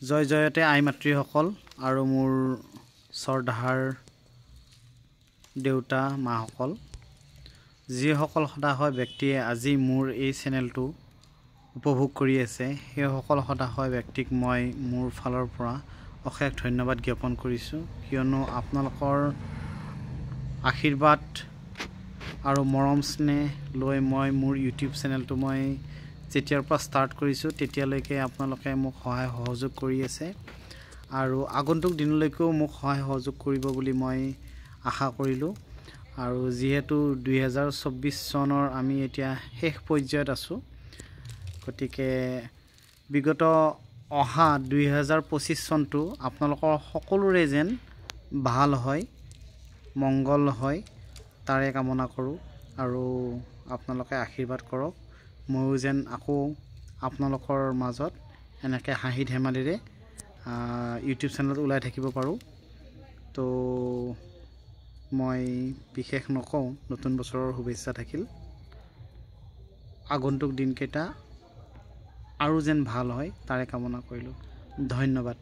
জয় জয়তে আই মাতৃসকল আৰু মোৰ শ্ৰদ্ধাৰ দেউতা মাসকল, যিসকল সদাশয় ব্যক্তিয়ে আজি মোৰ এই চেনেলটো উপভোগ কৰি আছে, সেইসকল সদাশয় ব্যক্তিক মই মোৰ ফালৰ পৰা অশেষ ধন্যবাদ জ্ঞাপন কৰিছোঁ। কিয়নো আপোনালোকৰ আশীৰ্বাদ আৰু মৰম স্নেহ লৈ মই মোৰ ইউটিউব চেনেলটো মই যেতিয়াৰ পৰা ষ্টাৰ্ট কৰিছোঁ তেতিয়ালৈকে আপোনালোকে মোক সহায় সহযোগ কৰি আছে আৰু আগন্তুক দিনলৈকেও মোক সহায় সহযোগ কৰিব বুলি মই আশা কৰিলোঁ। আৰু যিহেতু 2024 চনৰ আমি এতিয়া শেষ পৰ্যায়ত আছোঁ, গতিকে বিগত অহা 2025 চনটো আপোনালোকৰ সকলোৰে যেন ভাল হয়, মংগল হয়, তাৰে কামনা কৰোঁ আৰু আপোনালোকে আশীৰ্বাদ কৰক। ময়ো যেন আকৌ আপোনালোকৰ মাজত এনেকৈ হাঁহি ধেমালিৰে ইউটিউব চেনেলত ওলাই থাকিব পাৰোঁ। তো মই বিশেষ নকওঁ, নতুন বছৰৰ শুভেচ্ছা থাকিল। আগন্তুক দিনকেইটা আৰু যেন ভাল হয় তাৰে কামনা কৰিলোঁ। ধন্যবাদ।